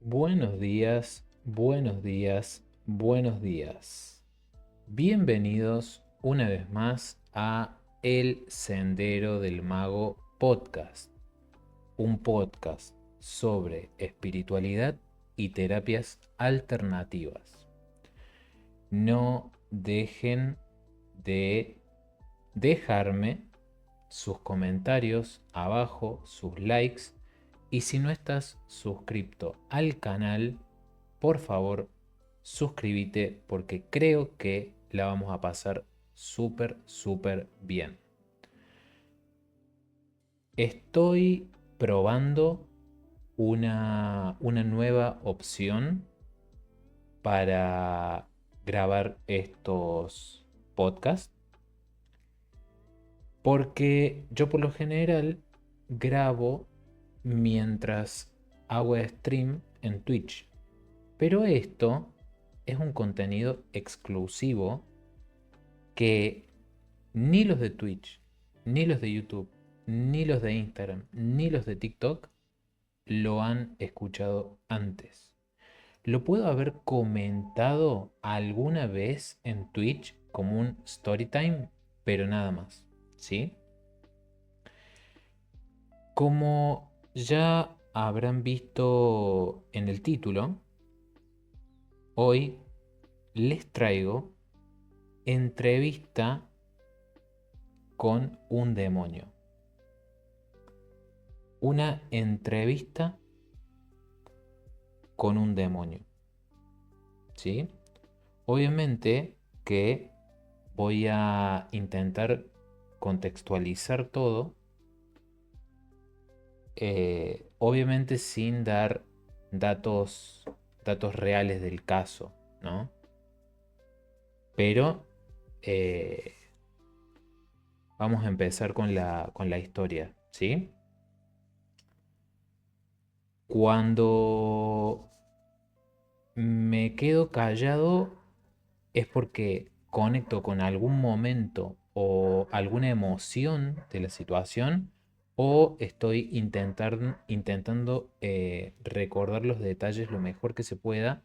Buenos días, buenos días, buenos días. Bienvenidos una vez más a El Sendero del Mago Podcast, un podcast sobre espiritualidad y terapias alternativas. No dejen de dejarme sus comentarios abajo, sus likes, y si no estás suscrito al canal, por favor suscríbete porque creo que la vamos a pasar súper bien. Estoy probando una nueva opción para grabar estos podcasts porque yo por lo general grabo mientras hago stream en Twitch. Pero esto es un contenido exclusivo que ni los de Twitch, ni los de YouTube, ni los de Instagram, ni los de TikTok lo han escuchado antes. Lo puedo haber comentado alguna vez en Twitch como un story time, pero nada más, ¿sí? Como ya habrán visto en el título, hoy les traigo entrevista con un demonio. Una entrevista con un demonio. ¿Sí? Obviamente que voy a intentar contextualizar todo, obviamente sin dar datos, datos reales del caso, ¿no? Pero eh, vamos a empezar con la historia, ¿sí? Cuando me quedo callado es porque conecto con algún momento o alguna emoción de la situación o estoy intentando recordar los detalles lo mejor que se pueda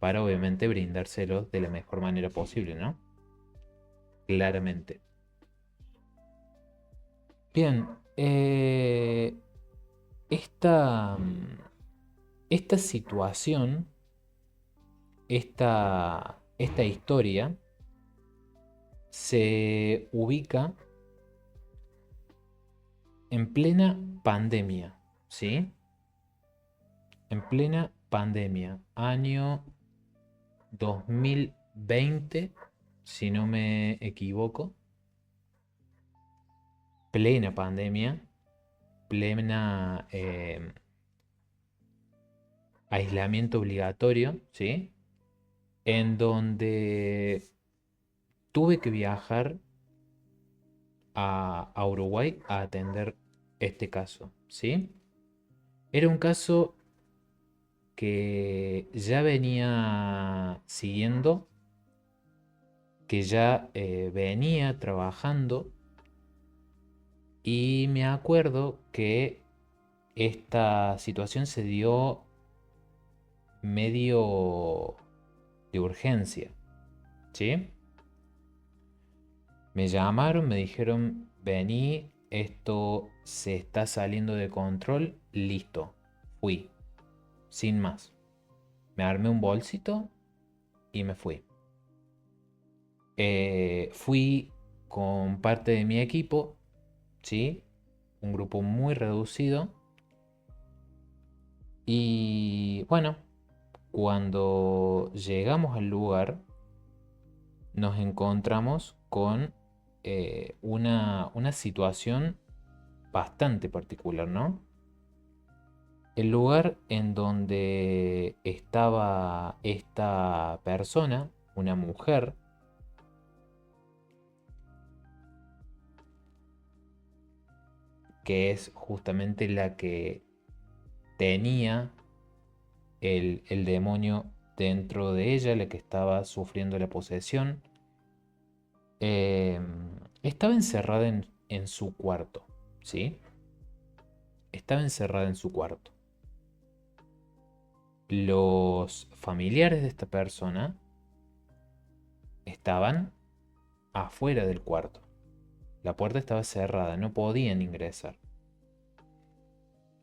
para obviamente brindárselos de la mejor manera posible, ¿no? Claramente. Bien, esta, esta situación, esta historia se ubica en plena pandemia, ¿sí? En plena pandemia, año 2020, si no me equivoco, plena pandemia, plena aislamiento obligatorio, ¿sí? En donde tuve que viajar a Uruguay a atender este caso, ¿sí? Era un caso que ya venía siguiendo, que ya venía trabajando y me acuerdo que esta situación se dio medio de urgencia, ¿sí? Me llamaron, me dijeron, vení, esto se está saliendo de control, listo, fui, sin más. Me armé un bolsito y me fui. Fui con parte de mi equipo, ¿sí? Un grupo muy reducido. Y bueno, cuando llegamos al lugar, nos encontramos con una situación bastante particular, ¿no? El lugar en donde estaba esta persona, una mujer, que es justamente la que tenía el demonio dentro de ella, la que estaba sufriendo la posesión, eh, estaba encerrada en su cuarto, ¿sí? Estaba encerrada en su cuarto. Los familiares de esta persona estaban afuera del cuarto. La puerta estaba cerrada, no podían ingresar.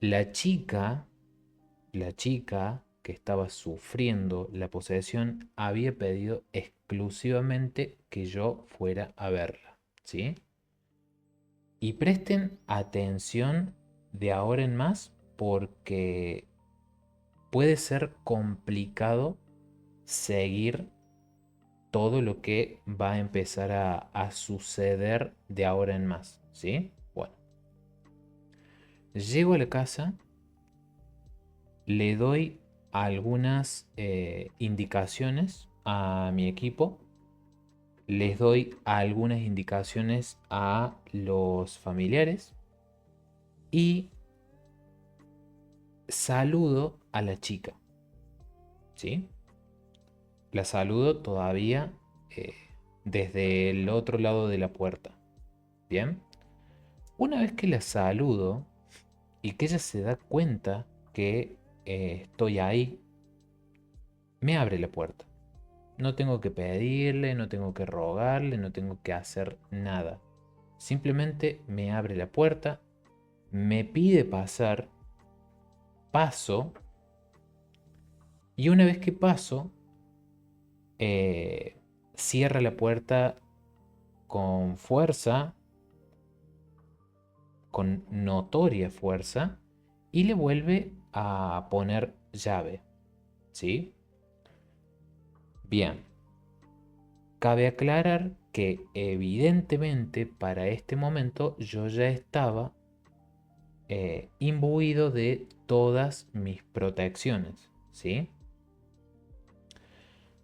La chica, la chica que estaba sufriendo la posesión había pedido exclusivamente que yo fuera a verla, ¿sí? Y presten atención de ahora en más porque puede ser complicado seguir todo lo que va a empezar a suceder de ahora en más, ¿sí? Bueno, llego a la casa, le doy algunas indicaciones a mi equipo, les doy algunas indicaciones a los familiares y saludo a la chica, ¿sí? La saludo todavía eh, desde el otro lado de la puerta, ¿bien? Una vez que la saludo y que ella se da cuenta que estoy ahí, me abre la puerta. No tengo que pedirle, no tengo que rogarle, no tengo que hacer nada. Simplemente me abre la puerta, me pide pasar, paso, y una vez que paso, eh, cierra la puerta con fuerza, con notoria fuerza, y le vuelve a poner llave, ¿sí? Bien, cabe aclarar que evidentemente para este momento yo ya estaba imbuido de todas mis protecciones, ¿sí?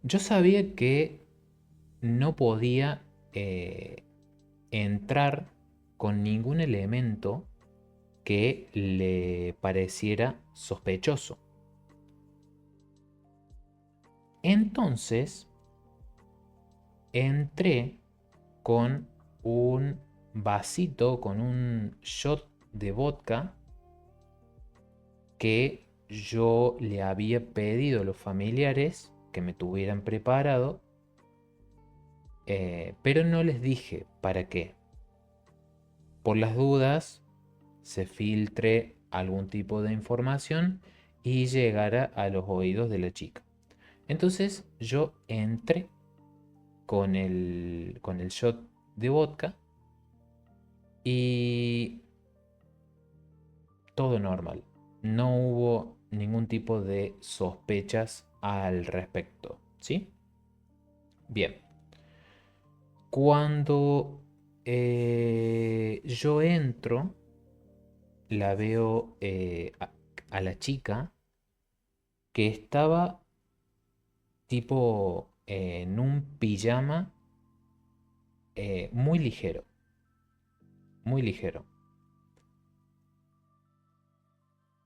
Yo sabía que no podía entrar con ningún elemento que le pareciera sospechoso. Entonces, entré con un vasito, con un shot de vodka que yo le había pedido a los familiares que me tuvieran preparado, pero no les dije para qué. Por las dudas, se filtre algún tipo de información y llegara a los oídos de la chica. Entonces yo entré con el shot de vodka y todo normal. No hubo ningún tipo de sospechas al respecto, ¿sí? Bien. Cuando yo entro, la veo a la chica que estaba tipo en un pijama muy ligero, muy ligero.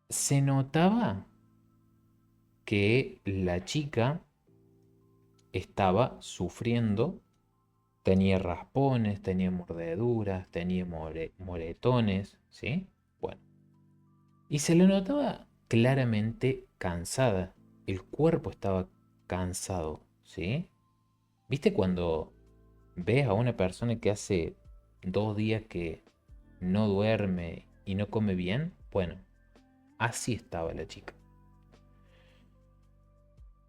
Se notaba que la chica estaba sufriendo, tenía raspones, tenía mordeduras, tenía moretones, ¿sí? Bueno, y se le notaba claramente cansada, el cuerpo estaba cansado, ¿sí? ¿Viste cuando ves a una persona que hace 2 días que no duerme y no come bien? Bueno, así estaba la chica.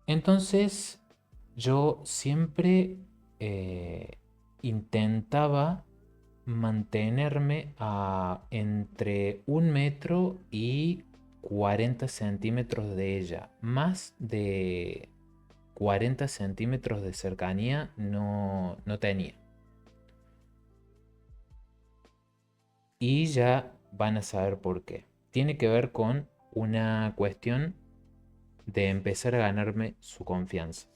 Entonces yo siempre eh, intentaba mantenerme a entre 1 metro y 40 centímetros de ella. Más de 40 centímetros de cercanía no tenía. Y ya van a saber por qué. Tiene que ver con una cuestión de empezar a ganarme su confianza.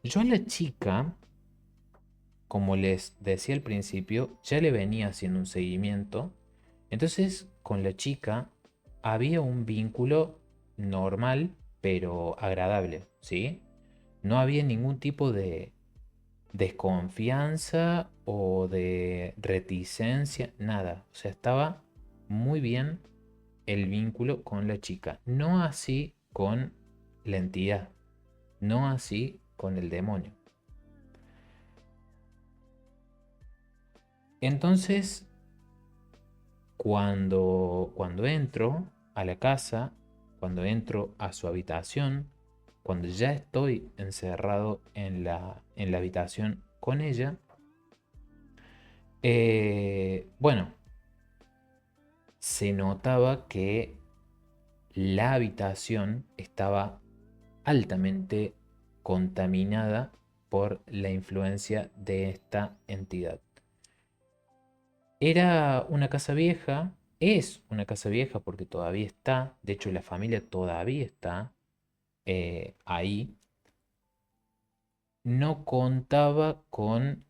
Yo a la chica, como les decía al principio, ya le venía haciendo un seguimiento. Entonces, con la chica había un vínculo normal, pero agradable, ¿sí? No había ningún tipo de desconfianza o de reticencia, nada. O sea, estaba muy bien el vínculo con la chica. No así con la entidad, no así con el demonio. Entonces, cuando entro a la casa, cuando entro a su habitación, cuando ya estoy encerrado en la habitación con ella, bueno, se notaba que la habitación estaba altamente contaminada por la influencia de esta entidad. Era una casa vieja, es una casa vieja porque todavía está, de hecho la familia todavía está ahí. No contaba con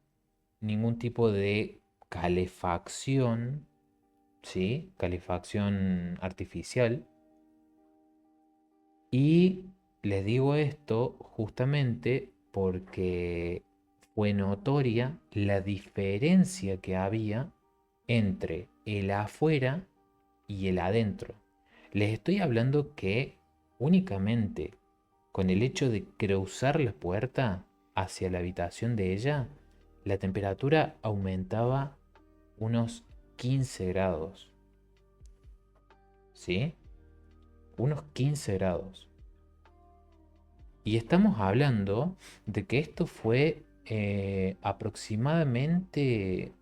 ningún tipo de calefacción, ¿sí? Calefacción artificial. Y les digo esto justamente porque fue notoria la diferencia que había entre el afuera y el adentro. Les estoy hablando que únicamente con el hecho de cruzar la puerta hacia la habitación de ella, la temperatura aumentaba unos 15 grados, ¿sí? Unos 15 grados. Y estamos hablando de que esto fue aproximadamente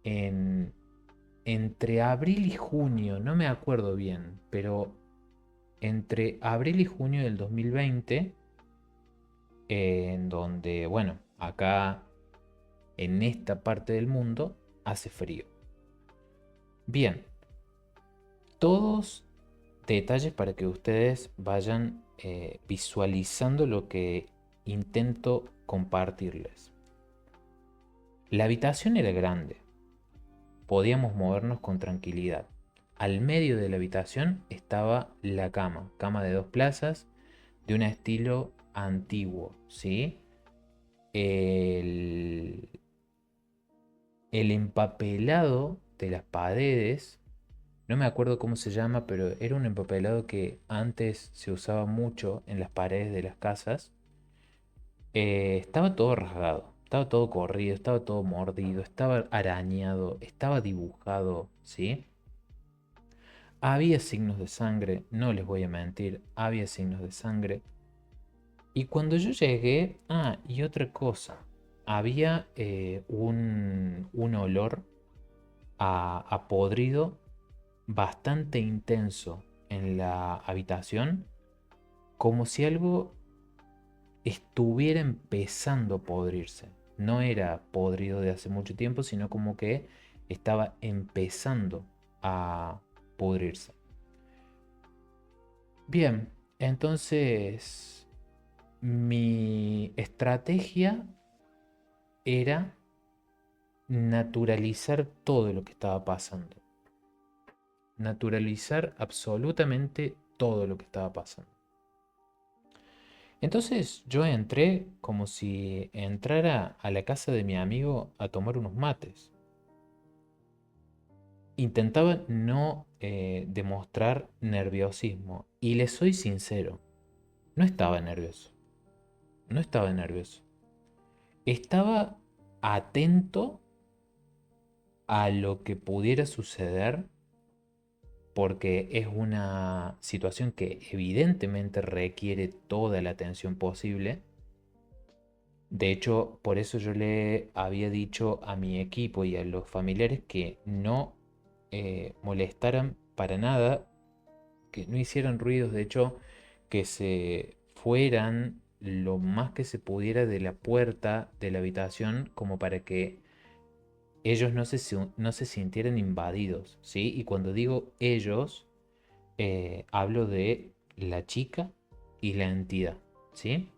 en, entre abril y junio, no me acuerdo bien, pero entre abril y junio del 2020, en donde, bueno, acá en esta parte del mundo hace frío. Bien, todos detalles para que ustedes vayan visualizando lo que intento compartirles. La habitación era grande, podíamos movernos con tranquilidad. Al medio de la habitación estaba la cama, cama de 2 plazas, de un estilo antiguo, ¿sí? El, el empapelado de las paredes, no me acuerdo cómo se llama, pero era un empapelado que antes se usaba mucho en las paredes de las casas. Estaba todo rasgado, estaba todo corrido, estaba todo mordido, estaba arañado, estaba dibujado, ¿sí? Había signos de sangre, no les voy a mentir, había signos de sangre. Y cuando yo llegué, y otra cosa, había un olor a podrido bastante intenso en la habitación, como si algo estuviera empezando a podrirse. No era podrido de hace mucho tiempo, sino como que estaba empezando a pudrirse. Bien, entonces mi estrategia era naturalizar todo lo que estaba pasando. Naturalizar absolutamente todo lo que estaba pasando. Entonces yo entré como si entrara a la casa de mi amigo a tomar unos mates. Intentaba no demostrar nerviosismo y les soy sincero, no estaba nervioso, no estaba nervioso. Estaba atento a lo que pudiera suceder porque es una situación que evidentemente requiere toda la atención posible. De hecho, por eso yo le había dicho a mi equipo y a los familiares que no molestaran para nada, que no hicieran ruidos, de hecho, que se fueran lo más que se pudiera de la puerta de la habitación como para que ellos no se sintieran invadidos, ¿sí? Y cuando digo ellos, hablo de la chica y la entidad, ¿sí?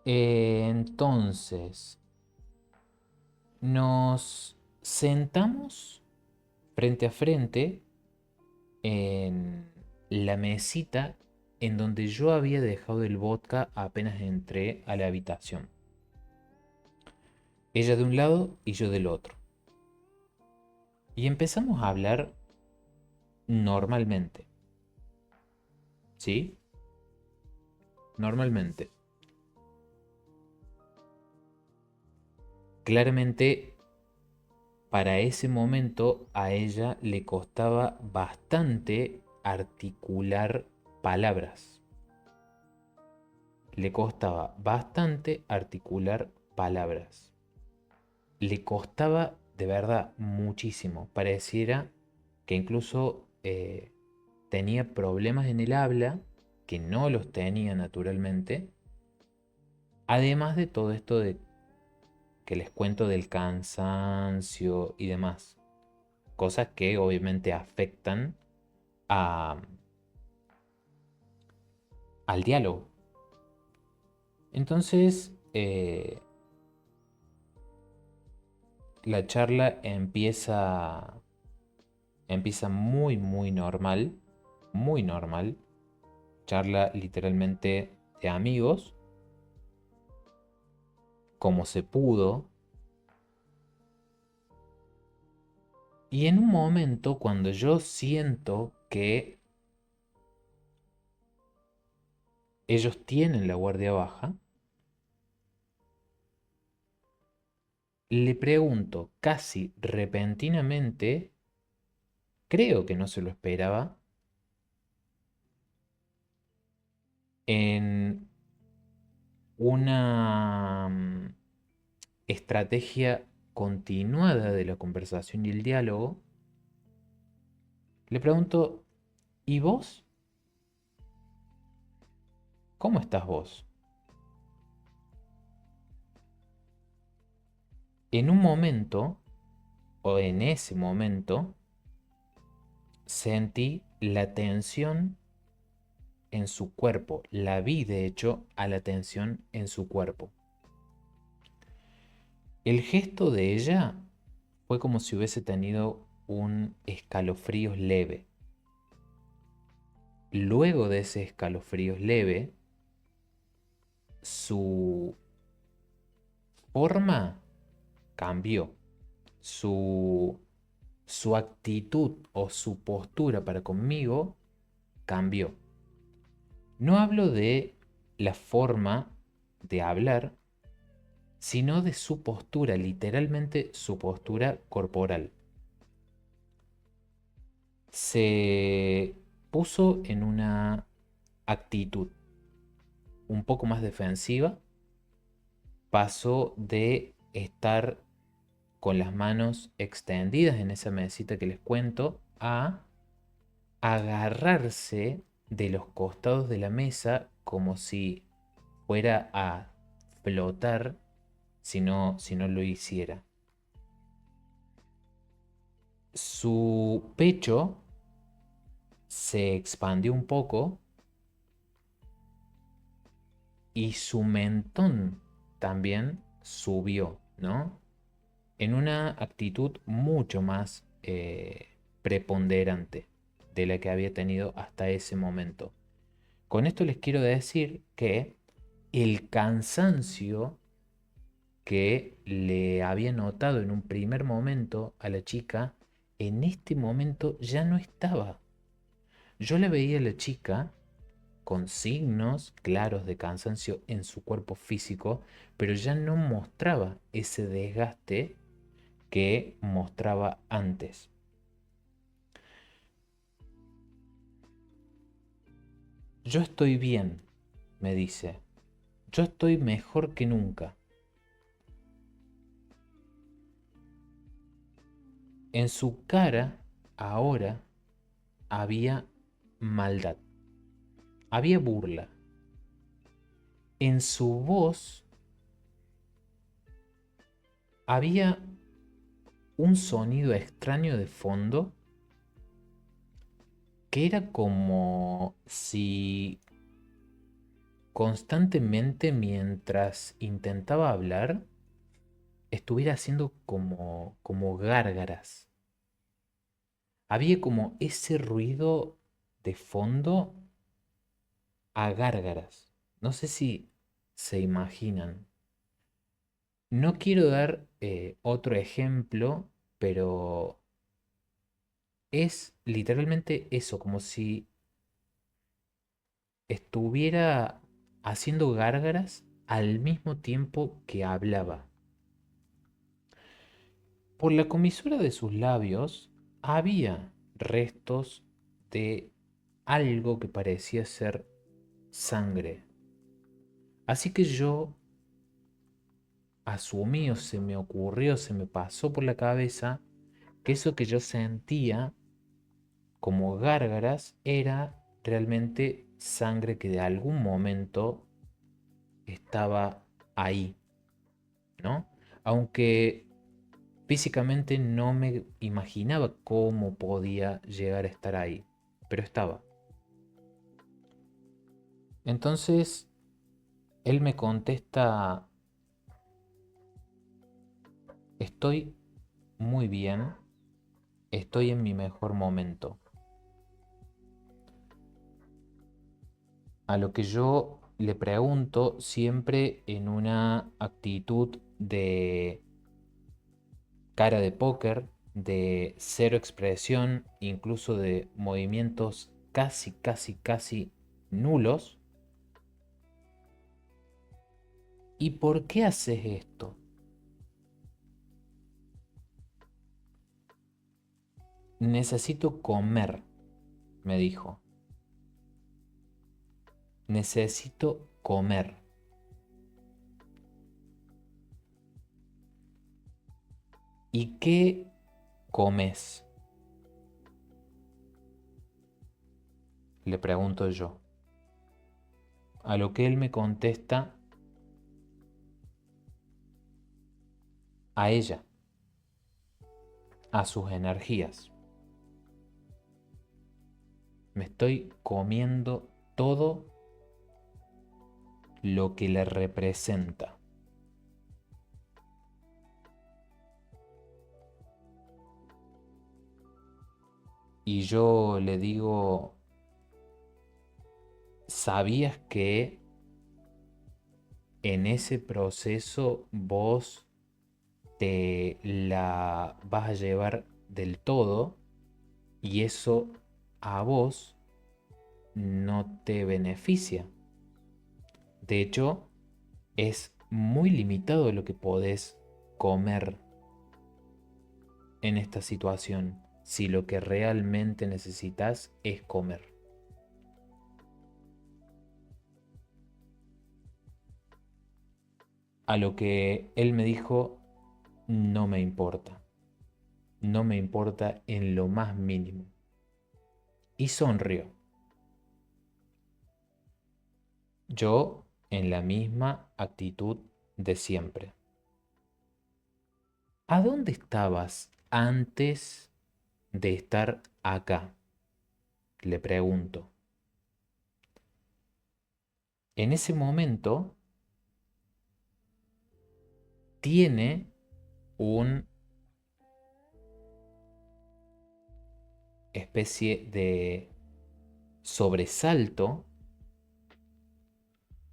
Entonces, nos sentamos frente a frente en la mesita en donde yo había dejado el vodka apenas entré a la habitación. Ella de un lado y yo del otro. Y empezamos a hablar normalmente, ¿sí? Normalmente. Claramente, para ese momento a ella le costaba bastante articular palabras. Le costaba bastante articular palabras. Le costaba de verdad muchísimo. Pareciera que incluso tenía problemas en el habla, que no los tenía naturalmente. Además de todo esto de que les cuento del cansancio y demás. Cosas que obviamente afectan a, al diálogo. Entonces, la charla empieza muy, muy normal. Charla literalmente de amigos, como se pudo. Y en un momento, cuando yo siento que ellos tienen la guardia baja, le pregunto casi repentinamente, creo que no se lo esperaba, en una estrategia continuada de la conversación y el diálogo, le pregunto, ¿y vos? ¿Cómo estás vos? En un momento, o en ese momento, sentí la tensión en su cuerpo. La vi, de hecho, a la tensión en su cuerpo. El gesto de ella fue como si hubiese tenido un escalofrío leve. Luego de ese escalofrío leve, su forma cambió. Su, su actitud o su postura para conmigo cambió. No hablo de la forma de hablar, sino de su postura, literalmente su postura corporal. Se puso en una actitud un poco más defensiva, pasó de estar con las manos extendidas en esa mesita que les cuento a agarrarse de los costados de la mesa como si fuera a flotar si no lo hiciera. Su pecho se expandió un poco y su mentón también subió, ¿no? En una actitud mucho más preponderante de la que había tenido hasta ese momento. Con esto les quiero decir que el cansancio que le había notado en un primer momento a la chica, en este momento ya no estaba. Yo la veía a la chica con signos claros de cansancio en su cuerpo físico, pero ya no mostraba ese desgaste que mostraba antes. Yo estoy bien, me dice. Yo estoy mejor que nunca. En su cara ahora había maldad, había burla. En su voz había un sonido extraño de fondo que era como si constantemente mientras intentaba hablar estuviera haciendo como gárgaras. Había como ese ruido de fondo a gárgaras. No sé si se imaginan. No quiero dar otro ejemplo, pero es literalmente eso, como si estuviera haciendo gárgaras al mismo tiempo que hablaba. Por la comisura de sus labios había restos de algo que parecía ser sangre. Así que yo asumí o se me ocurrió, se me pasó por la cabeza que eso que yo sentía como gárgaras era realmente sangre que de algún momento estaba ahí, ¿no? Aunque físicamente no me imaginaba cómo podía llegar a estar ahí, pero estaba. Entonces él me contesta, estoy muy bien, estoy en mi mejor momento. A lo que yo le pregunto siempre en una actitud de cara de póker, de cero expresión, incluso de movimientos casi, casi, casi nulos. ¿Y por qué haces esto? Necesito comer, me dijo. Necesito comer. ¿Y qué comes? Le pregunto yo. A lo que él me contesta, a ella, a sus energías. Me estoy comiendo todo lo que le representa. Y yo le digo, ¿sabías que en ese proceso vos te la vas a llevar del todo y eso a vos no te beneficia? De hecho, es muy limitado lo que podés comer en esta situación si lo que realmente necesitas es comer. A lo que él me dijo, no me importa. No me importa en lo más mínimo. Y sonrió. Yo en la misma actitud de siempre. ¿A dónde estabas antes de estar acá? Le pregunto. En ese momento tiene un especie de sobresalto.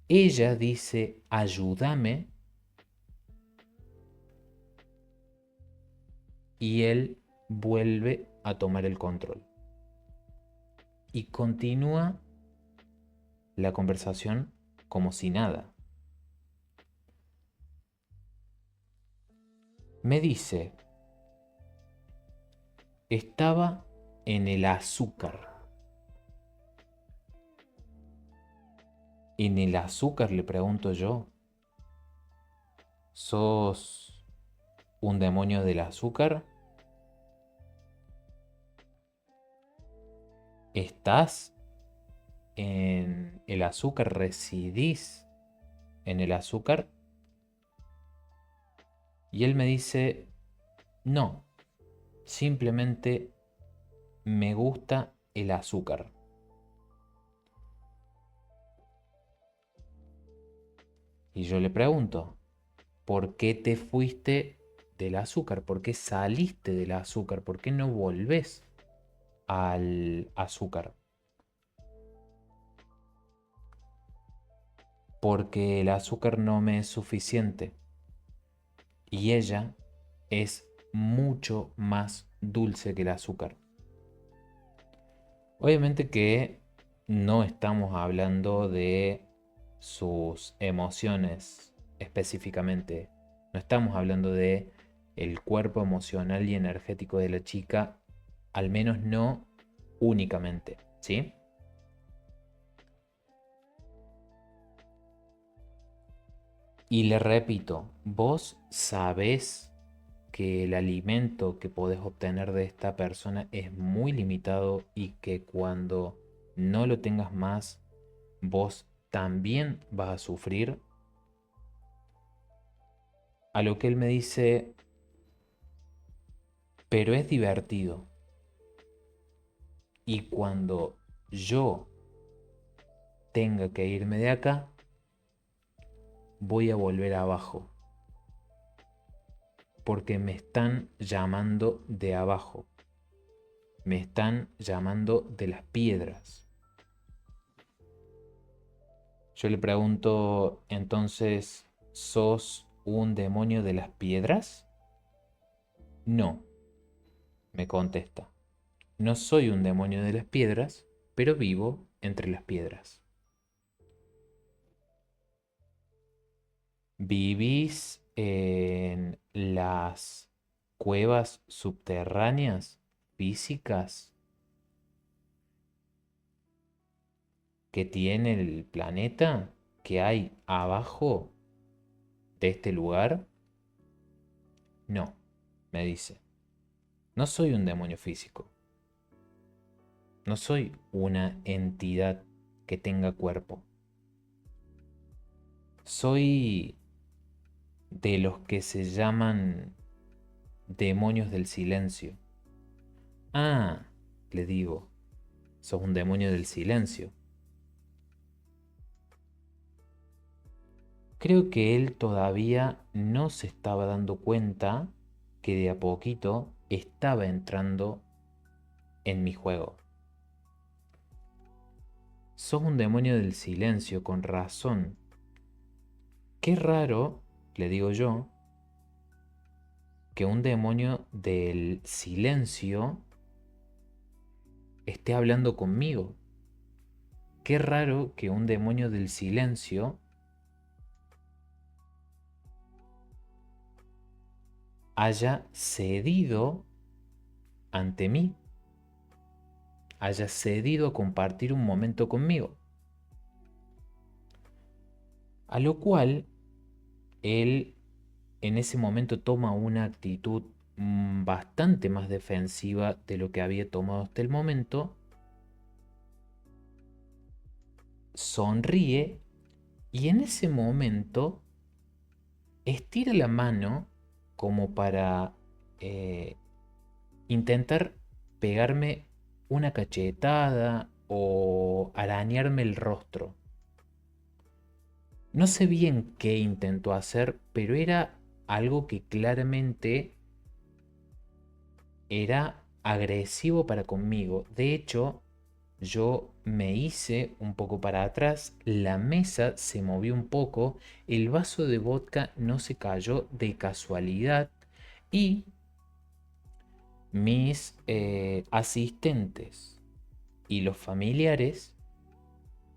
Ella dice, ayúdame, y él vuelve a tomar el control. Y continúa la conversación como si nada. Me dice, estaba en el azúcar. ¿En el azúcar? Le pregunto yo. ¿Sos un demonio del azúcar? ¿Estás en el azúcar? ¿Residís en el azúcar? Y él me dice, no, simplemente me gusta el azúcar. Y yo le pregunto, ¿por qué te fuiste del azúcar? ¿Por qué saliste del azúcar? ¿Por qué no volvés al azúcar? Porque el azúcar no me es suficiente y ella es mucho más dulce que el azúcar. Obviamente que no estamos hablando de sus emociones específicamente. No estamos hablando de el cuerpo emocional y energético de la chica, al menos no únicamente, ¿sí? Y le repito, vos sabés que el alimento que podés obtener de esta persona es muy limitado y que cuando no lo tengas más, vos también vas a sufrir. A lo que él me dice, pero es divertido. Y cuando yo tenga que irme de acá, voy a volver abajo. Porque me están llamando de abajo. Me están llamando de las piedras. Yo le pregunto, entonces, ¿sos un demonio de las piedras? No, me contesta. No soy un demonio de las piedras, pero vivo entre las piedras. ¿Vivís en las cuevas subterráneas físicas que tiene el planeta, que hay abajo de este lugar? No, me dice. No soy un demonio físico. No soy una entidad que tenga cuerpo. Soy de los que se llaman demonios del silencio. Ah, le digo, sos un demonio del silencio. Creo que él todavía no se estaba dando cuenta que de a poquito estaba entrando en mi juego. Sos un demonio del silencio, con razón. Qué raro, le digo yo, que un demonio del silencio esté hablando conmigo. Qué raro que un demonio del silencio haya cedido ante mí, haya cedido a compartir un momento conmigo. A lo cual él en ese momento toma una actitud bastante más defensiva de lo que había tomado hasta el momento, sonríe y en ese momento estira la mano como para eh, intentar pegarme una cachetada o arañarme el rostro. No sé bien qué intentó hacer, pero era algo que claramente era agresivo para conmigo. De hecho, yo me hice un poco para atrás, la mesa se movió un poco, el vaso de vodka no se cayó de casualidad y mis asistentes y los familiares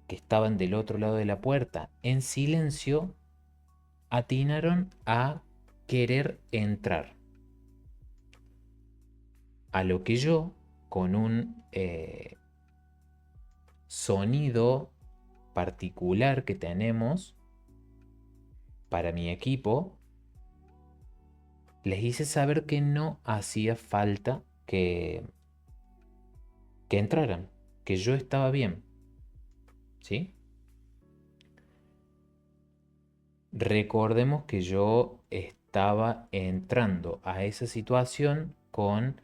que estaban del otro lado de la puerta en silencio atinaron a querer entrar. A lo que yo, con un sonido particular que tenemos para mi equipo, les hice saber que no hacía falta que entraran, que yo estaba bien, ¿sí? Recordemos que yo estaba entrando a esa situación con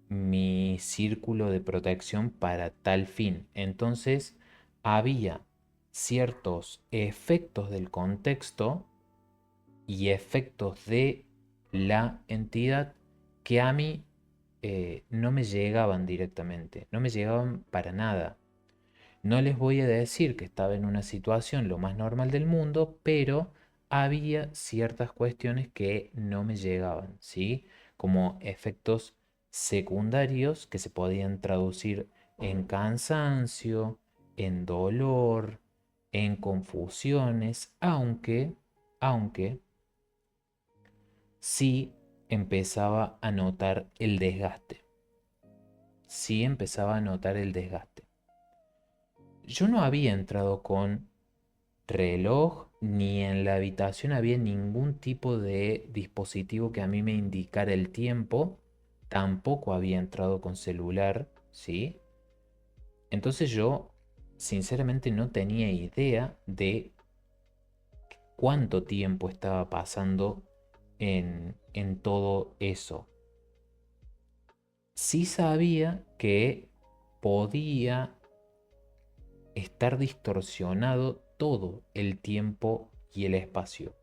mi círculo de protección para tal fin. Entonces, había ciertos efectos del contexto y efectos de la entidad que a mí no me llegaban directamente, no me llegaban para nada. No les voy a decir que estaba en una situación lo más normal del mundo, pero había ciertas cuestiones que no me llegaban, ¿sí? Como efectos secundarios que se podían traducir en cansancio, en dolor, en confusiones, aunque sí empezaba a notar el desgaste. Sí empezaba a notar el desgaste. Yo no había entrado con reloj ni en la habitación había ningún tipo de dispositivo que a mí me indicara el tiempo. Tampoco había entrado con celular, ¿sí? Entonces yo sinceramente no tenía idea de cuánto tiempo estaba pasando en todo eso. Sí sabía que podía estar distorsionado todo el tiempo y el espacio.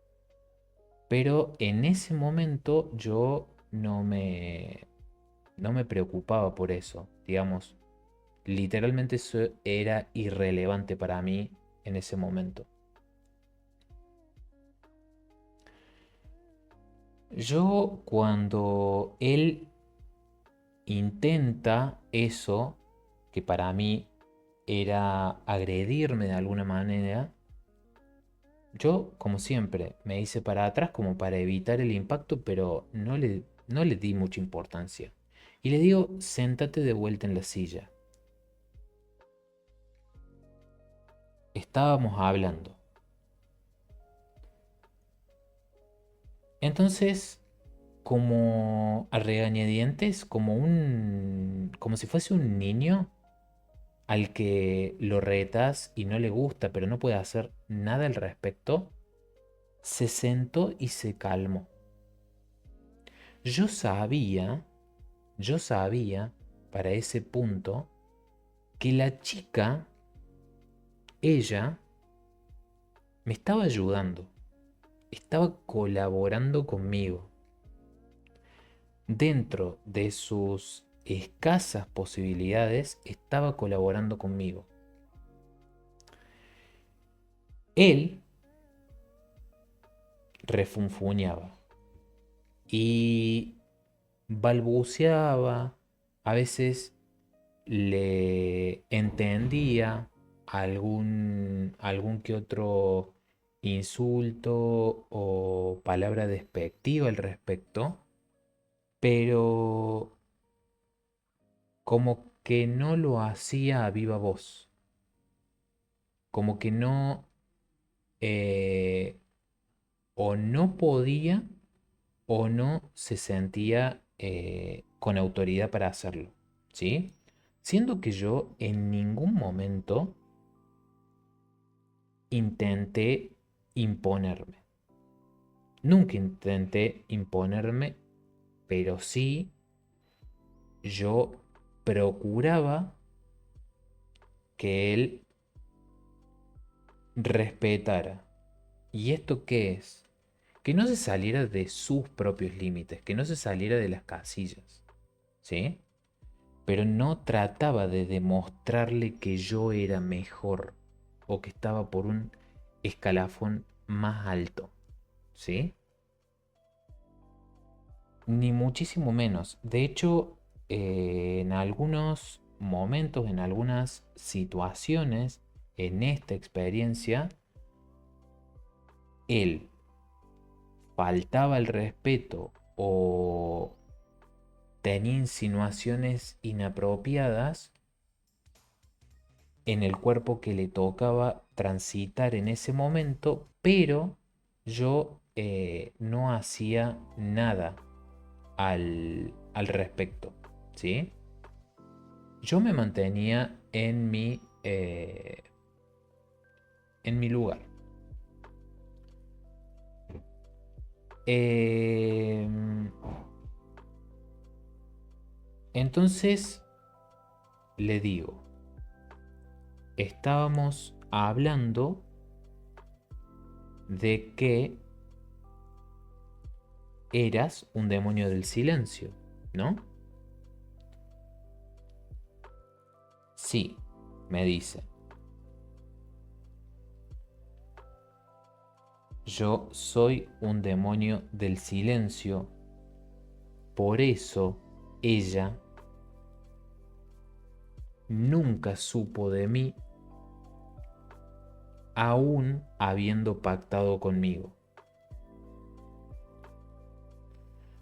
Pero en ese momento yo no me preocupaba por eso. Digamos, literalmente eso era irrelevante para mí en ese momento. Yo cuando él intenta eso, que para mí era agredirme de alguna manera, yo, como siempre, me hice para atrás como para evitar el impacto, pero no le di mucha importancia. Y le digo, séntate de vuelta en la silla. Estábamos hablando. Entonces, como a regañadientes, como si fuese un niño al que lo retas y no le gusta, pero no puede hacer nada al respecto, se sentó y se calmó. Yo sabía, yo sabía para ese punto que la chica, ella, me estaba ayudando, estaba colaborando conmigo. Dentro de sus escasas posibilidades, estaba colaborando conmigo. Él refunfuñaba y balbuceaba, a veces le entendía algún que otro insulto o palabra despectiva al respecto, pero como que no lo hacía a viva voz, como que no, eh, o no podía o no se sentía con autoridad para hacerlo, ¿sí? Siendo que yo en ningún momento intenté imponerme. Nunca intenté imponerme, pero sí yo procuraba que él respetara. ¿Y esto qué es? Que no se saliera de sus propios límites, que no se saliera de las casillas, ¿sí? Pero no trataba de demostrarle que yo era mejor o que estaba por un escalafón más alto, ¿sí? Ni muchísimo menos. De hecho, en algunos momentos, en algunas situaciones, en esta experiencia, él faltaba el respeto o tenía insinuaciones inapropiadas en el cuerpo que le tocaba transitar en ese momento, pero yo no hacía nada al respecto, ¿sí? Yo me mantenía en mi lugar. Em, entonces le digo, estábamos hablando de que eras un demonio del silencio, ¿no? Sí, me dice. Yo soy un demonio del silencio, por eso ella nunca supo de mí, aún habiendo pactado conmigo.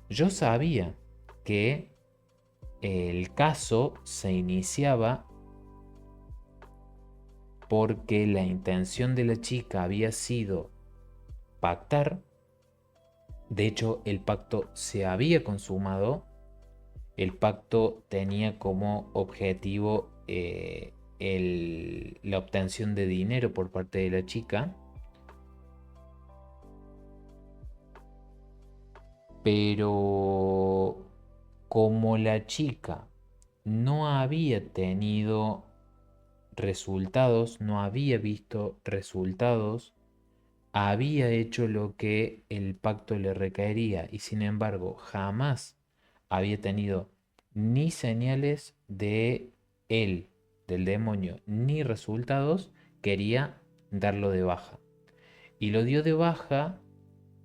Yo sabía que el caso se iniciaba porque la intención de la chica había sido pactar. De hecho, el pacto se había consumado. El pacto tenía como objetivo la obtención de dinero por parte de la chica. Pero como la chica no había tenido resultados, no había visto resultados, había hecho lo que el pacto le requería y sin embargo jamás había tenido ni señales de él, del demonio, ni resultados, quería darlo de baja. Y lo dio de baja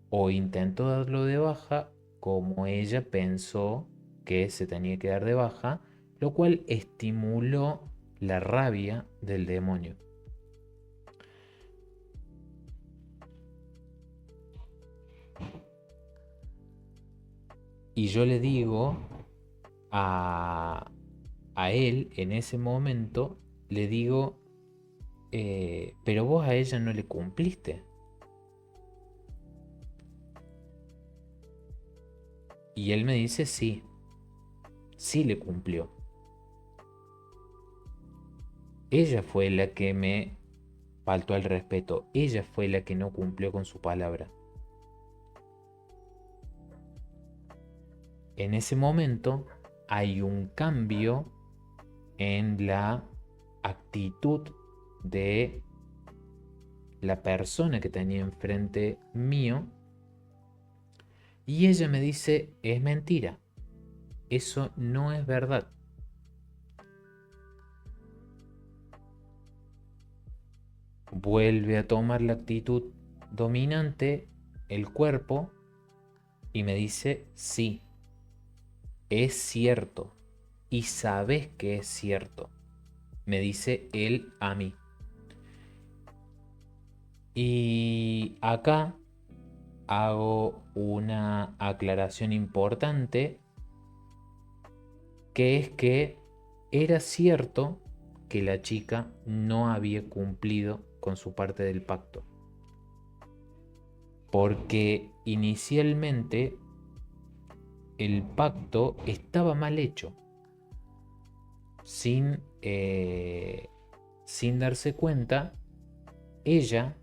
o intentó darlo de baja como ella pensó que se tenía que dar de baja, lo cual estimuló la rabia del demonio. Y yo le digo a, a él en ese momento, le digo, pero vos a ella no le cumpliste. Y él me dice, sí, sí le cumplió. Ella fue la que me faltó al respeto, ella fue la que no cumplió con su palabra. En ese momento hay un cambio en la actitud de la persona que tenía enfrente mío y ella me dice, es mentira, eso no es verdad. Vuelve a tomar la actitud dominante, el cuerpo, y me dice, sí, es cierto, y sabes que es cierto, me dice él a mí. Y acá hago una aclaración importante, que es que era cierto que la chica no había cumplido con su parte del pacto. Porque inicialmente el pacto estaba mal hecho, sin darse cuenta, ella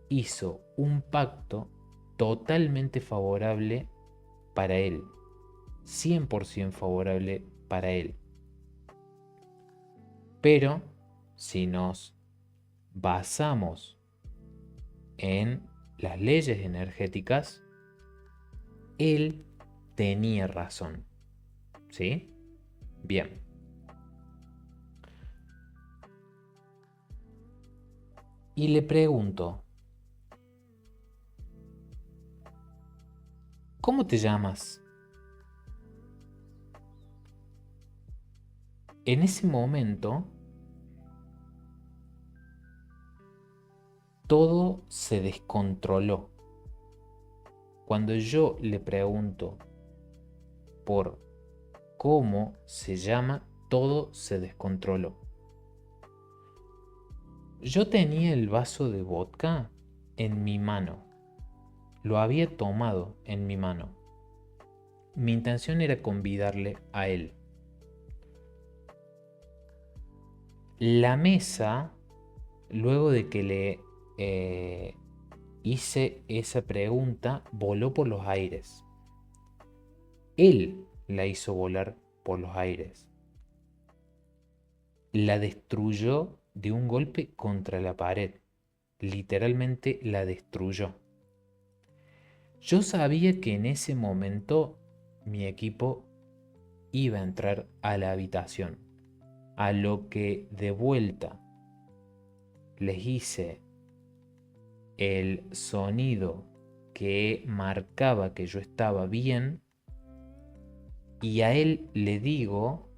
hizo un pacto totalmente favorable para él, 100% favorable para él. Pero si nos basamos en las leyes energéticas, él tenía razón. ¿Sí? Bien. Y le pregunto, ¿cómo te llamas? En ese momento, todo se descontroló. Cuando yo le pregunto por cómo se llama, todo se descontroló. Yo tenía el vaso de vodka en mi mano. Lo había tomado en mi mano. Mi intención era convidarle a él. La mesa, luego de que le hice esa pregunta, voló por los aires. Él la hizo volar por los aires. La destruyó de un golpe contra la pared. Literalmente la destruyó. Yo sabía que en ese momento mi equipo iba a entrar a la habitación, a lo que de vuelta les hice el sonido que marcaba que yo estaba bien y a él le digo,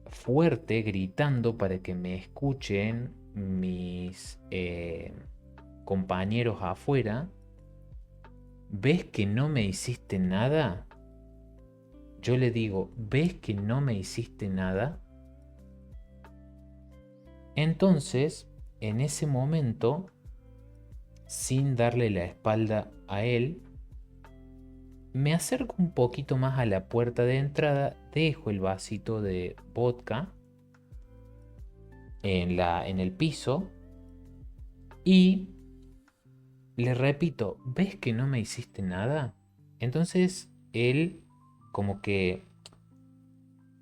fuerte gritando para que me escuchen mis compañeros afuera. ¿Ves que no me hiciste nada? Yo le digo, ¿ves que no me hiciste nada? Entonces, en ese momento, sin darle la espalda a él, me acerco un poquito más a la puerta de entrada, dejo el vasito de vodka en el piso y le repito, ¿ves que no me hiciste nada? Entonces él como que,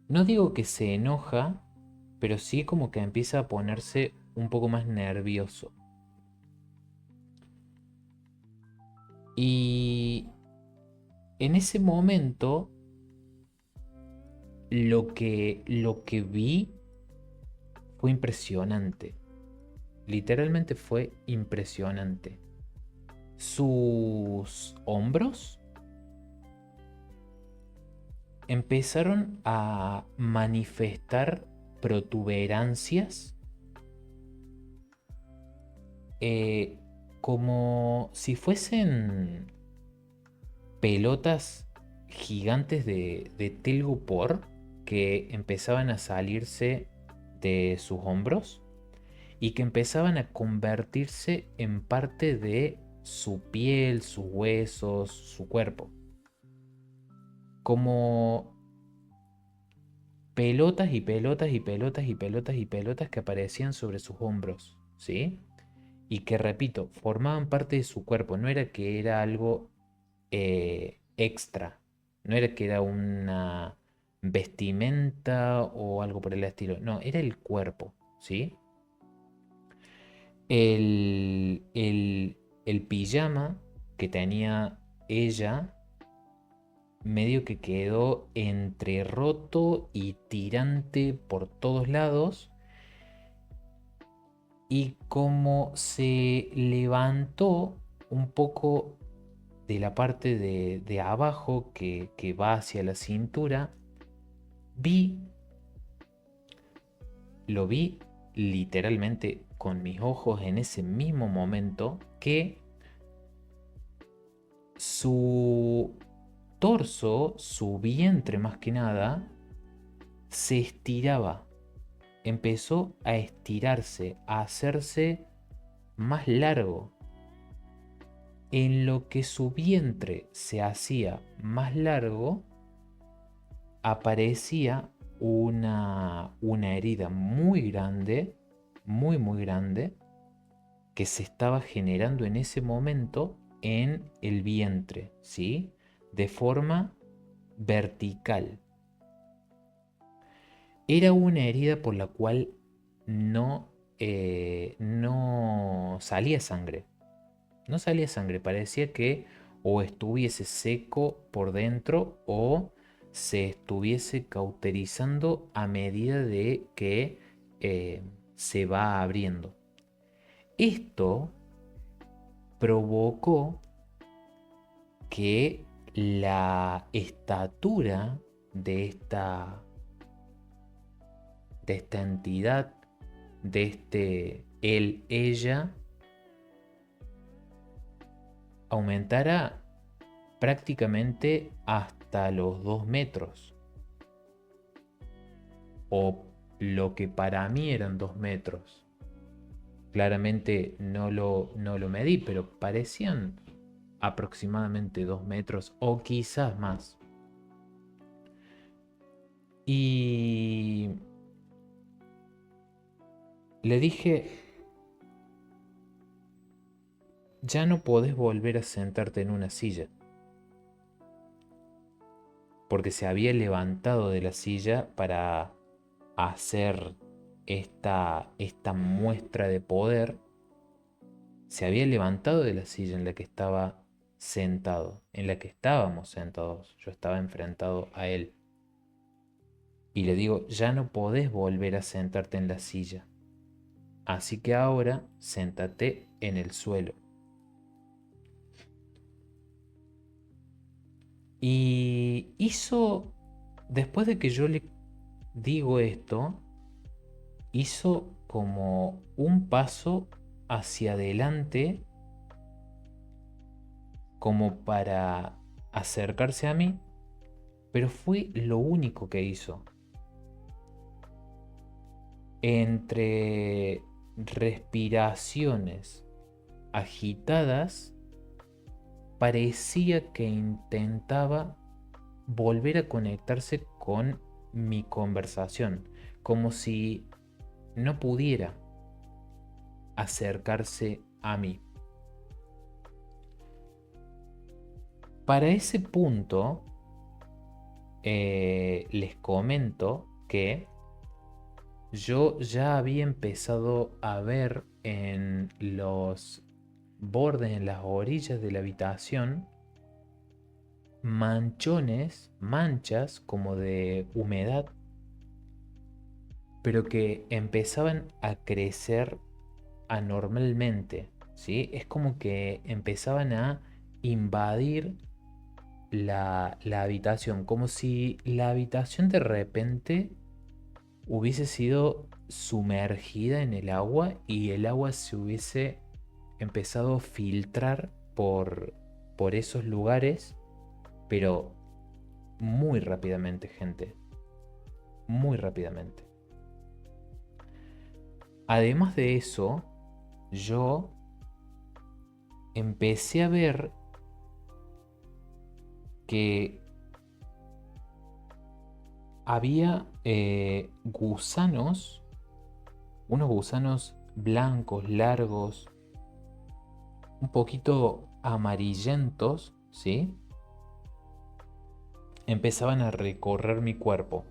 no digo que se enoja, pero sí como que empieza a ponerse un poco más nervioso. Y en ese momento lo que vi fue impresionante. Literalmente fue impresionante. Sus hombros empezaron a manifestar protuberancias, eh, como si fuesen pelotas gigantes de telgopor que empezaban a salirse de sus hombros y que empezaban a convertirse en parte de su piel, sus huesos, su cuerpo. Como pelotas y pelotas y pelotas y pelotas y pelotas que aparecían sobre sus hombros, ¿sí? Y que, repito, formaban parte de su cuerpo, no era que era algo extra, no era que era una vestimenta o algo por el estilo, no, era el cuerpo, ¿sí? El pijama que tenía ella medio que quedó entre roto y tirante por todos lados. Y como se levantó un poco de la parte de abajo que va hacia la cintura, vi, lo vi literalmente con mis ojos en ese mismo momento, que su torso, su vientre más que nada, se estiraba. Empezó a estirarse, a hacerse más largo. En lo que su vientre se hacía más largo, aparecía una herida muy grande, muy muy grande, que se estaba generando en ese momento en el vientre, ¿sí? De forma vertical. Era una herida por la cual no salía sangre. No salía sangre, parecía que o estuviese seco por dentro o se estuviese cauterizando a medida de que se va abriendo. Esto provocó que la estatura de esta entidad, de este él, ella, aumentara prácticamente hasta los 2 metros, o lo que para mí eran 2 metros. Claramente no lo medí, pero parecían aproximadamente 2 metros o quizás más. Y le dije, ya no podés volver a sentarte en una silla, porque se había levantado de la silla para hacer esta muestra de poder. Se había levantado de la silla en la que estaba sentado, en la que estábamos sentados. Yo estaba enfrentado a él. Y le digo, ya no podés volver a sentarte en la silla. Así que ahora séntate en el suelo. Y hizo, después de que yo le digo esto, hizo como un paso hacia adelante como para acercarse a mí, pero fue lo único que hizo. Entre respiraciones agitadas, parecía que intentaba volver a conectarse con mi conversación, como si no pudiera acercarse a mí. Para ese punto, les comento que yo ya había empezado a ver en los bordes, en las orillas de la habitación, manchones, manchas como de humedad, pero que empezaban a crecer anormalmente, ¿sí? Es como que empezaban a invadir la habitación, como si la habitación de repente hubiese sido sumergida en el agua y el agua se hubiese empezado a filtrar por esos lugares, pero muy rápidamente, gente, muy rápidamente. Además de eso, yo empecé a ver que había gusanos, unos gusanos blancos, largos, un poquito amarillentos, ¿sí? Empezaban a recorrer mi cuerpo,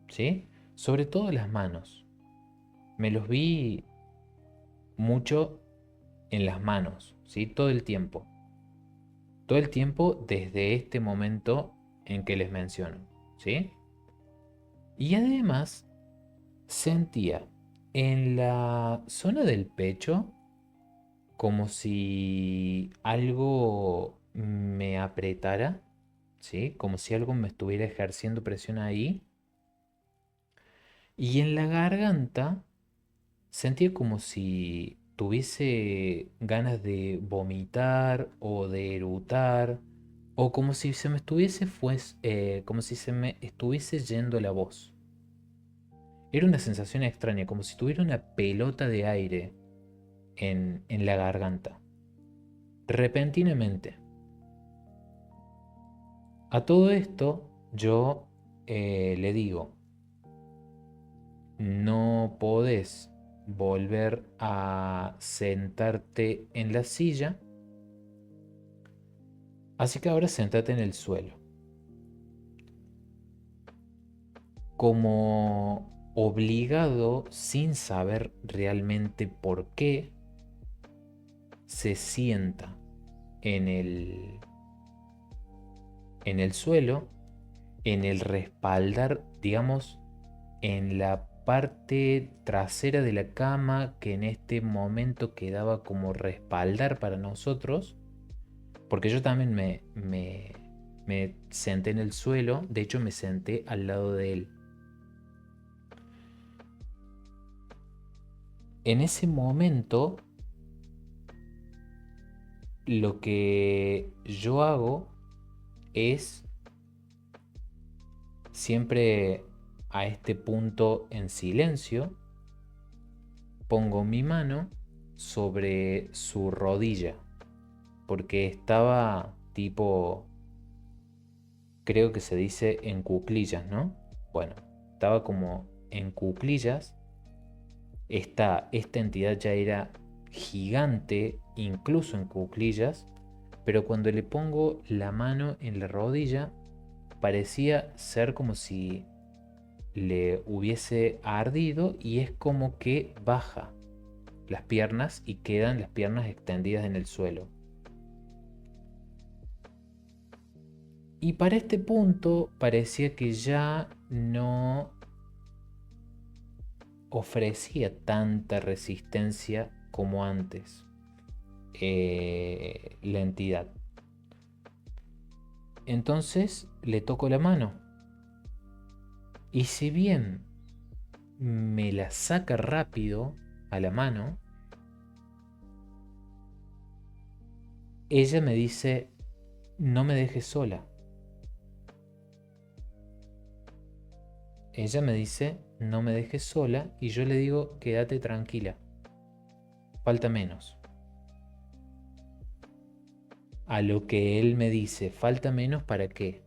¿sí? Sobre todo las manos. Me los vi mucho en las manos, ¿sí? Todo el tiempo. Todo el tiempo desde este momento en que les menciono, ¿sí? Y además sentía en la zona del pecho como si algo me apretara, ¿sí? Como si algo me estuviera ejerciendo presión ahí. Y en la garganta sentía como si tuviese ganas de vomitar o de erutar, o como si se me estuviese, como si se me estuviese yendo la voz. Era una sensación extraña, como si tuviera una pelota de aire en la garganta. Repentinamente. A todo esto yo le digo, no podés volver a sentarte en la silla, así que ahora sentate en el suelo. Como obligado, sin saber realmente por qué, se sienta en el suelo, en el respaldar, digamos, en la parte trasera de la cama que en este momento quedaba como respaldar para nosotros, porque yo también me senté en el suelo, de hecho me senté al lado de él. En ese momento, lo que yo hago es siempre a este punto en silencio, pongo mi mano sobre su rodilla, porque estaba tipo, creo que se dice en cuclillas, ¿no? Bueno, estaba como en cuclillas. Esta entidad ya era gigante, incluso en cuclillas, pero cuando le pongo la mano en la rodilla, parecía ser como si le hubiese ardido y es como que baja las piernas y quedan las piernas extendidas en el suelo. Y para este punto parecía que ya no ofrecía tanta resistencia como antes la entidad. Entonces le toco la mano Y si bien me la saca rápido a la mano, ella me dice, no me dejes sola. Ella me dice, no me dejes sola, y yo le digo, quédate tranquila, falta menos. A lo que él me dice, falta menos ¿para qué?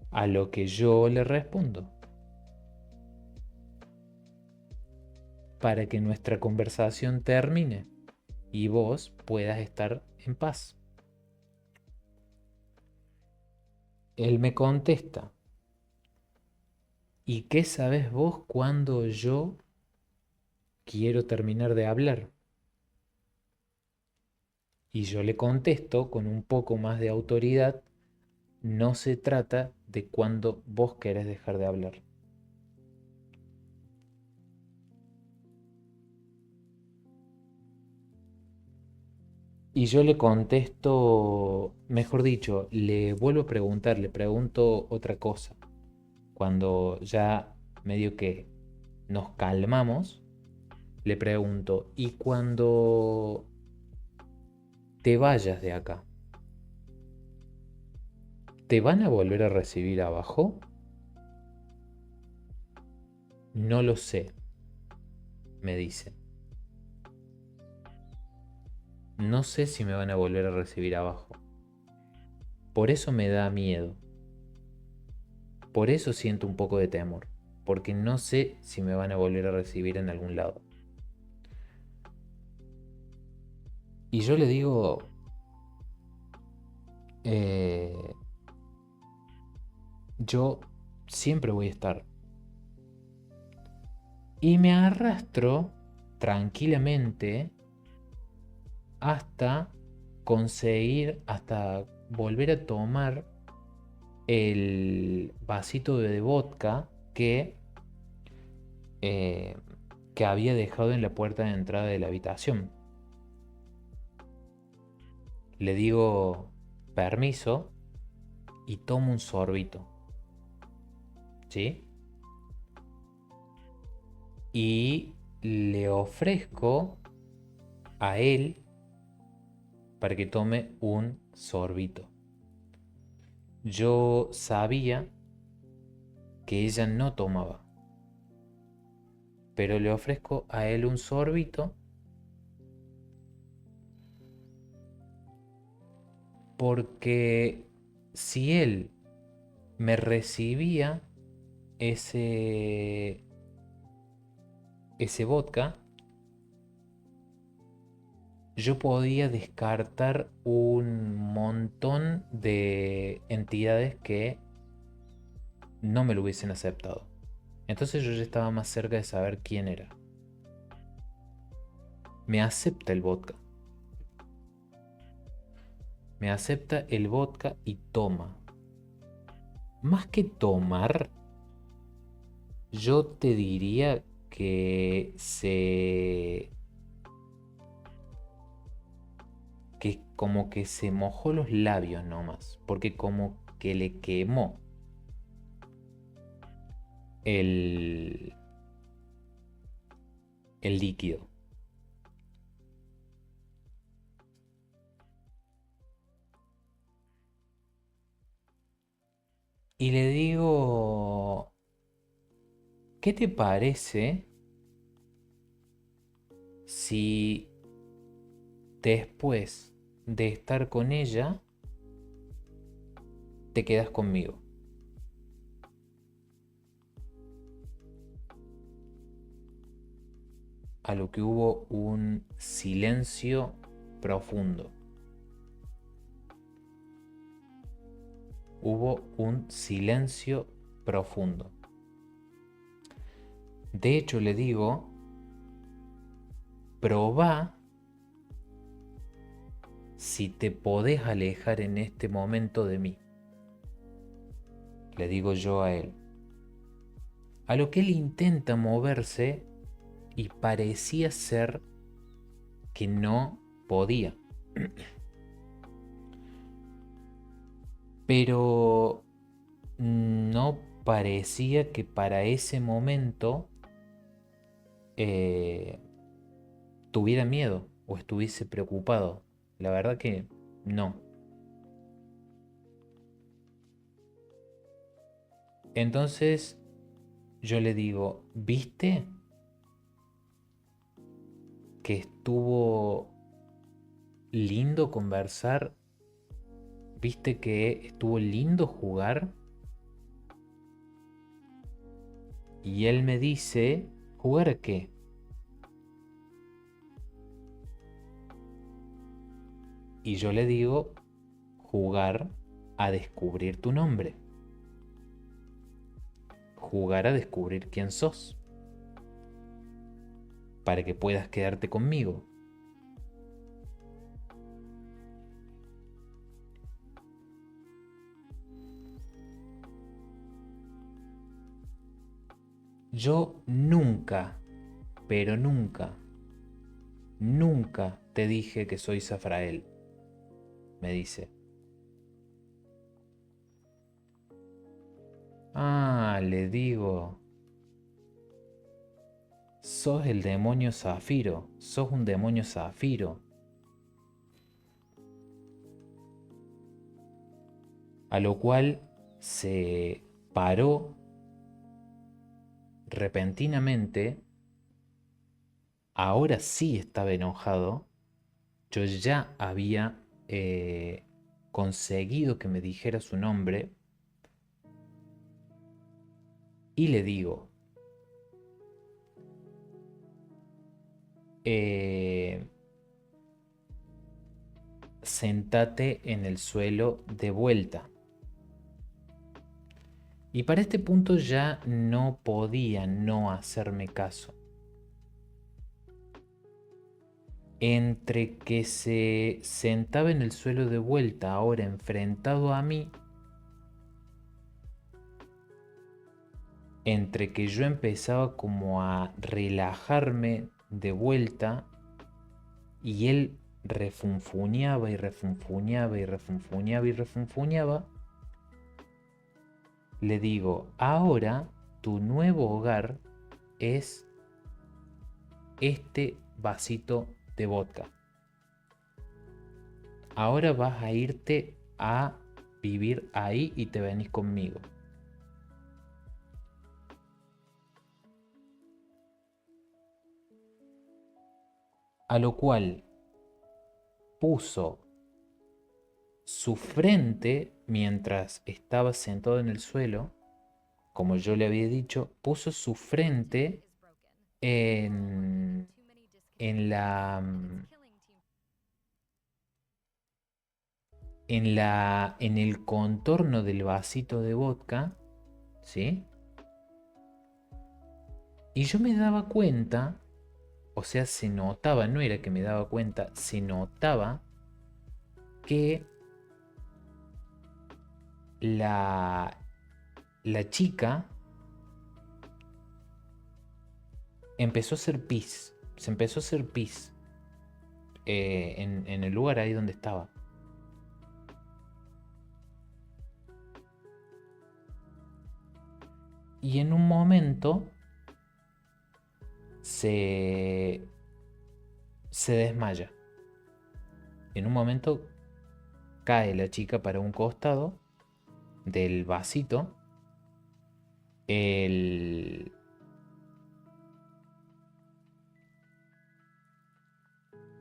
A lo que yo le respondo, para que nuestra conversación termine y vos puedas estar en paz. Él me contesta, ¿y qué sabes vos cuando yo quiero terminar de hablar? Y yo le contesto con un poco más de autoridad, no se trata de cuando vos querés dejar de hablar. Y yo le contesto, mejor dicho, le vuelvo a preguntar, le pregunto otra cosa. Cuando ya medio que nos calmamos, le pregunto, ¿y cuando te vayas de acá, te van a volver a recibir abajo? No lo sé, me dice. No sé si me van a volver a recibir abajo. Por eso me da miedo. Por eso siento un poco de temor. Porque no sé si me van a volver a recibir en algún lado. Y yo le digo, eh, yo siempre voy a estar. Y me arrastro tranquilamente hasta conseguir, hasta volver a tomar el vasito de vodka eh, que había dejado en la puerta de entrada de la habitación. Le digo permiso y tomo un sorbito, ¿sí? Y le ofrezco a él para que tome un sorbito. Yo sabía que ella no tomaba, pero le ofrezco a él un sorbito porque si él me recibía ese, ese vodka, yo podía descartar un montón de entidades que no me lo hubiesen aceptado. Entonces yo ya estaba más cerca de saber quién era. Me acepta el vodka. Me acepta el vodka y toma. Más que tomar, yo te diría que como que se mojó los labios nomás, porque como que le quemó el, el líquido. Y le digo, ¿qué te parece si después de estar con ella te quedas conmigo? A lo que hubo un silencio profundo. Hubo un silencio profundo. De hecho, le digo, probá si te podés alejar en este momento de mí. Le digo yo a él. A lo que él intenta moverse y parecía ser que no podía. Pero no parecía que para ese momento eh, tuviera miedo o estuviese preocupado. La verdad que no. Entonces yo le digo, ¿viste que estuvo lindo conversar? ¿Viste que estuvo lindo jugar? Y él me dice, ¿jugar a qué? Y yo le digo, jugar a descubrir tu nombre. Jugar a descubrir quién sos. Para que puedas quedarte conmigo. Yo nunca, pero nunca, nunca te dije que soy Zafrael, me dice. Ah, le digo, sos el demonio Zafiro, sos un demonio Zafiro. A lo cual se paró repentinamente. Ahora sí estaba enojado. Yo ya había conseguido que me dijera su nombre. Y le digo, eh, sentate en el suelo de vuelta. Y para este punto ya no podía no hacerme caso. Entre que se sentaba en el suelo de vuelta, ahora enfrentado a mí, entre que yo empezaba como a relajarme de vuelta y él refunfuñaba y refunfuñaba y refunfuñaba y refunfuñaba, le digo, ahora tu nuevo hogar es este vasito de vodka. Ahora vas a irte a vivir ahí y te venís conmigo. A lo cual puso su frente mientras estaba sentado en el suelo, como yo le había dicho, puso su frente en, en la en el contorno del vasito de vodka, ¿sí? Y yo me daba cuenta, o sea, se notaba, no era que me daba cuenta, se notaba que la, la chica empezó a hacer pis, se empezó a hacer pis en el lugar ahí donde estaba. Y en un momento se, se desmaya. En un momento cae la chica para un costado del vasito. El,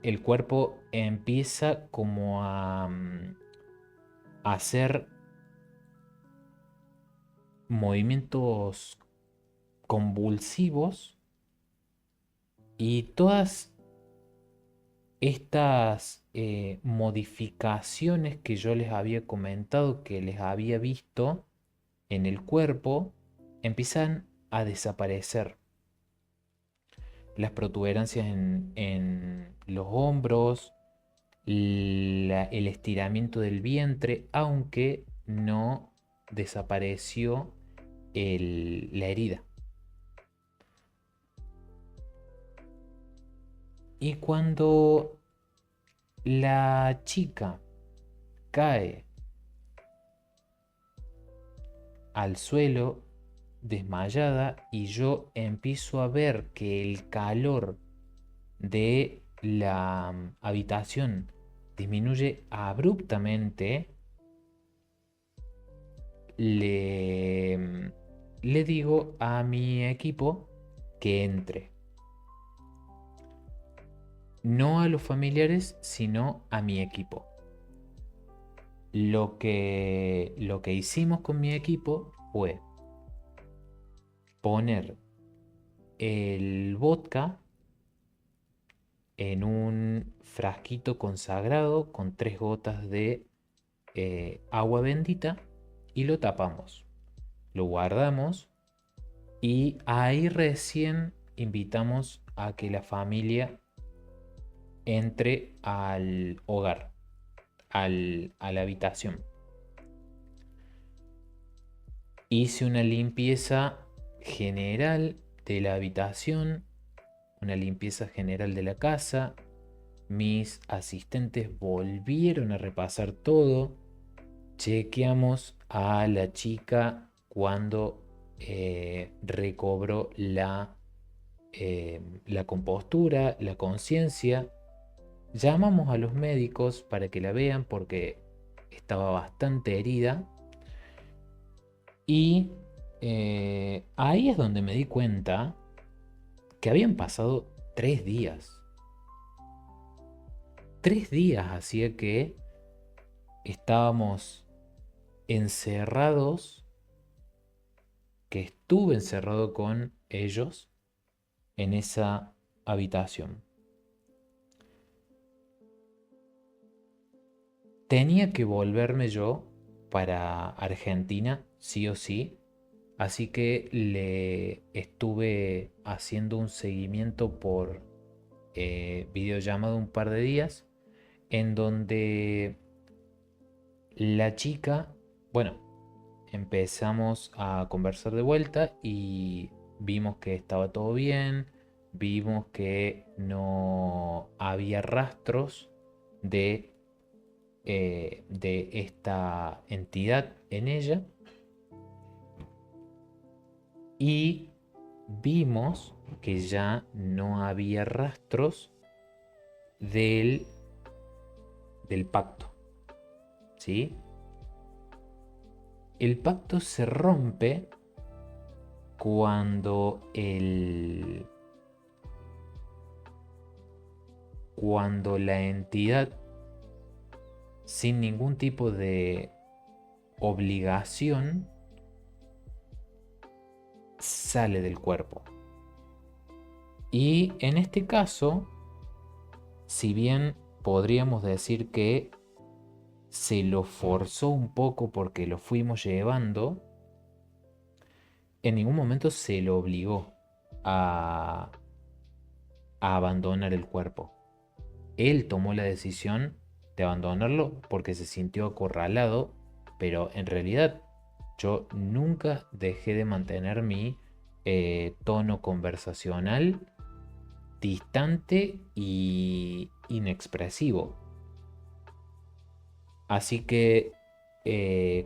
el cuerpo empieza como a hacer movimientos convulsivos y todas estas modificaciones que yo les había comentado que les había visto en el cuerpo empiezan a desaparecer. Las protuberancias en los hombros, el estiramiento del vientre, aunque no desapareció la herida. Y cuando la chica cae al suelo desmayada y yo empiezo a ver que el calor de la habitación disminuye abruptamente, le digo a mi equipo que entre. No a los familiares, sino a mi equipo. Lo que hicimos con mi equipo fue poner el vodka en un frasquito consagrado con 3 gotas de agua bendita y lo tapamos. Lo guardamos y ahí recién invitamos a que la familia entre al hogar, a la habitación. Hice una limpieza general de la habitación, una limpieza general de la casa. Mis asistentes volvieron a repasar todo. Chequeamos a la chica cuando recobró la compostura, la conciencia. Llamamos a los médicos para que la vean porque estaba bastante herida. Y ahí es donde me di cuenta que habían pasado 3 días. 3 días hacía que estábamos encerrados, que estuve encerrado con ellos en esa habitación. Tenía que volverme yo para Argentina, sí o sí, así que le estuve haciendo un seguimiento por videollamada un par de días, en donde la chica, bueno, empezamos a conversar de vuelta y vimos que estaba todo bien, vimos que no había rastros de esta entidad en ella y vimos que ya no había rastros del, del pacto, ¿sí? El pacto se rompe cuando cuando la entidad, sin ningún tipo de obligación, sale del cuerpo. Y en este caso, si bien podríamos decir que se lo forzó un poco porque lo fuimos llevando, en ningún momento se lo obligó a, a abandonar el cuerpo. Él tomó la decisión de abandonarlo porque se sintió acorralado, pero en realidad yo nunca dejé de mantener mi tono conversacional distante y inexpresivo. Así que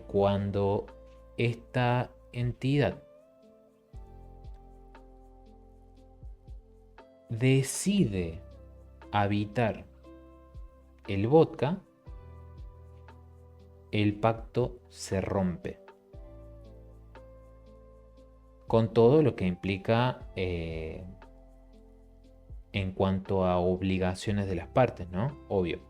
cuando esta entidad decide habitar el vodka, el pacto se rompe. Con todo lo que implica en cuanto a obligaciones de las partes, ¿no? Obvio.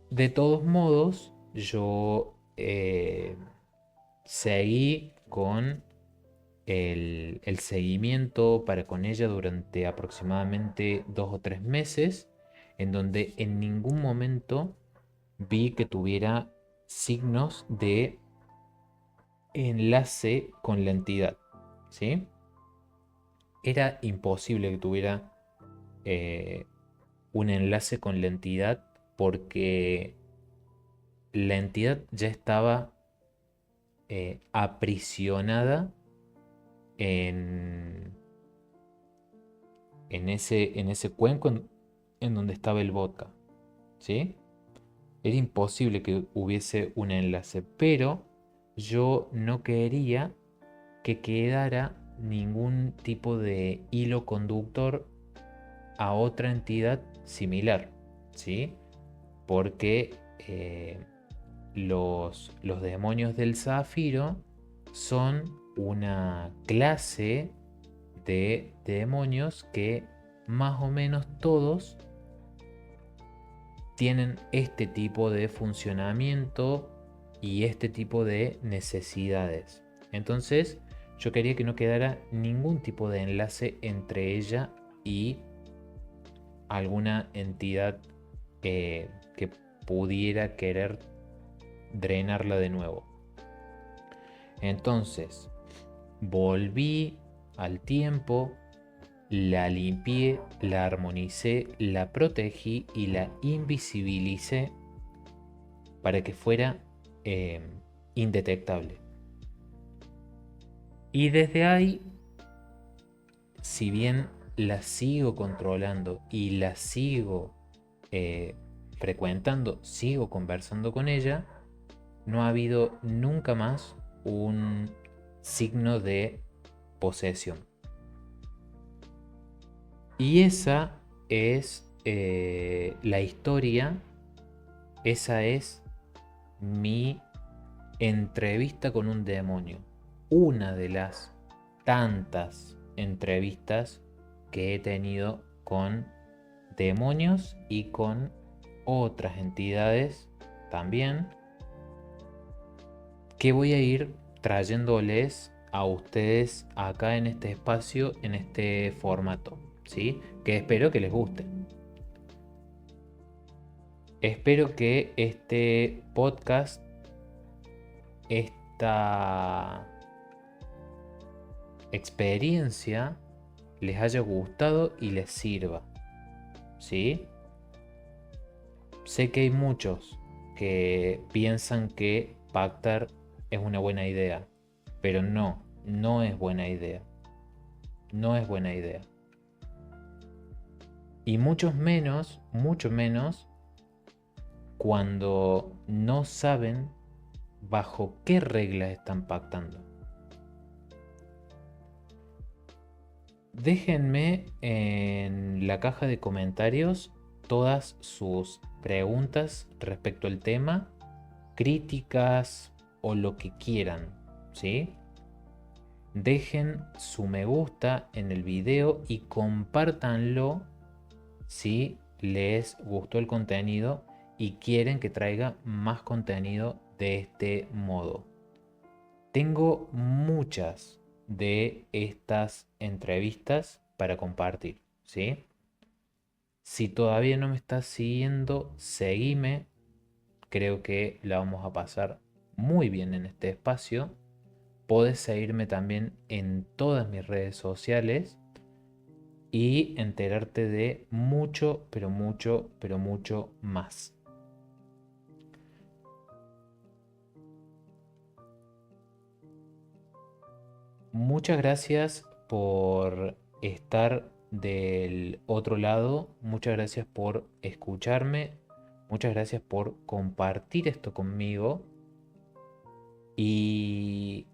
De todos modos, yo seguí con el seguimiento para con ella durante aproximadamente 2 o 3 meses, en donde en ningún momento vi que tuviera signos de enlace con la entidad, ¿sí? Era imposible que tuviera eh, un enlace con la entidad porque la entidad ya estaba aprisionada en, en ese cuenco en donde estaba el vodka, ¿sí? Era imposible que hubiese un enlace, pero yo no quería que quedara ningún tipo de hilo conductor a otra entidad similar, ¿sí? Porque los demonios del zafiro son una clase de demonios que más o menos todos tienen este tipo de funcionamiento y este tipo de necesidades. Entonces, yo quería que no quedara ningún tipo de enlace entre ella y alguna entidad que pudiera querer drenarla de nuevo. Entonces, volví al tiempo, la limpié, la armonicé, la protegí y la invisibilicé para que fuera indetectable. Y desde ahí, si bien la sigo controlando y la sigo frecuentando, sigo conversando con ella, no ha habido nunca más un signo de posesión. Y esa es la historia, esa es mi entrevista con un demonio. Una de las tantas entrevistas que he tenido con demonios y con otras entidades también, que voy a ir trayéndoles a ustedes acá en este espacio, en este formato, ¿sí? Que espero que les guste. Espero que este podcast, esta experiencia, les haya gustado y les sirva, ¿sí? Sé que hay muchos que piensan que pactar es una buena idea, pero no es buena idea. No es buena idea. Y mucho menos cuando no saben bajo qué reglas están pactando. Déjenme en la caja de comentarios todas sus preguntas respecto al tema, críticas o lo que quieran, ¿sí? Dejen su me gusta en el video y compártanlo si les gustó el contenido y quieren que traiga más contenido de este modo. Tengo muchas de estas entrevistas para compartir, ¿sí? Si todavía no me estás siguiendo, seguime. Creo que la vamos a pasar muy bien en este espacio. Podés seguirme también en todas mis redes sociales y enterarte de mucho, pero mucho, pero mucho más. Muchas gracias por estar del otro lado, muchas gracias por escucharme, muchas gracias por compartir esto conmigo y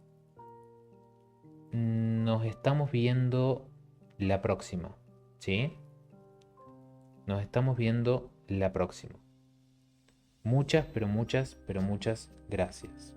nos estamos viendo la próxima, ¿sí? Nos estamos viendo la próxima. Muchas, pero muchas, pero muchas gracias.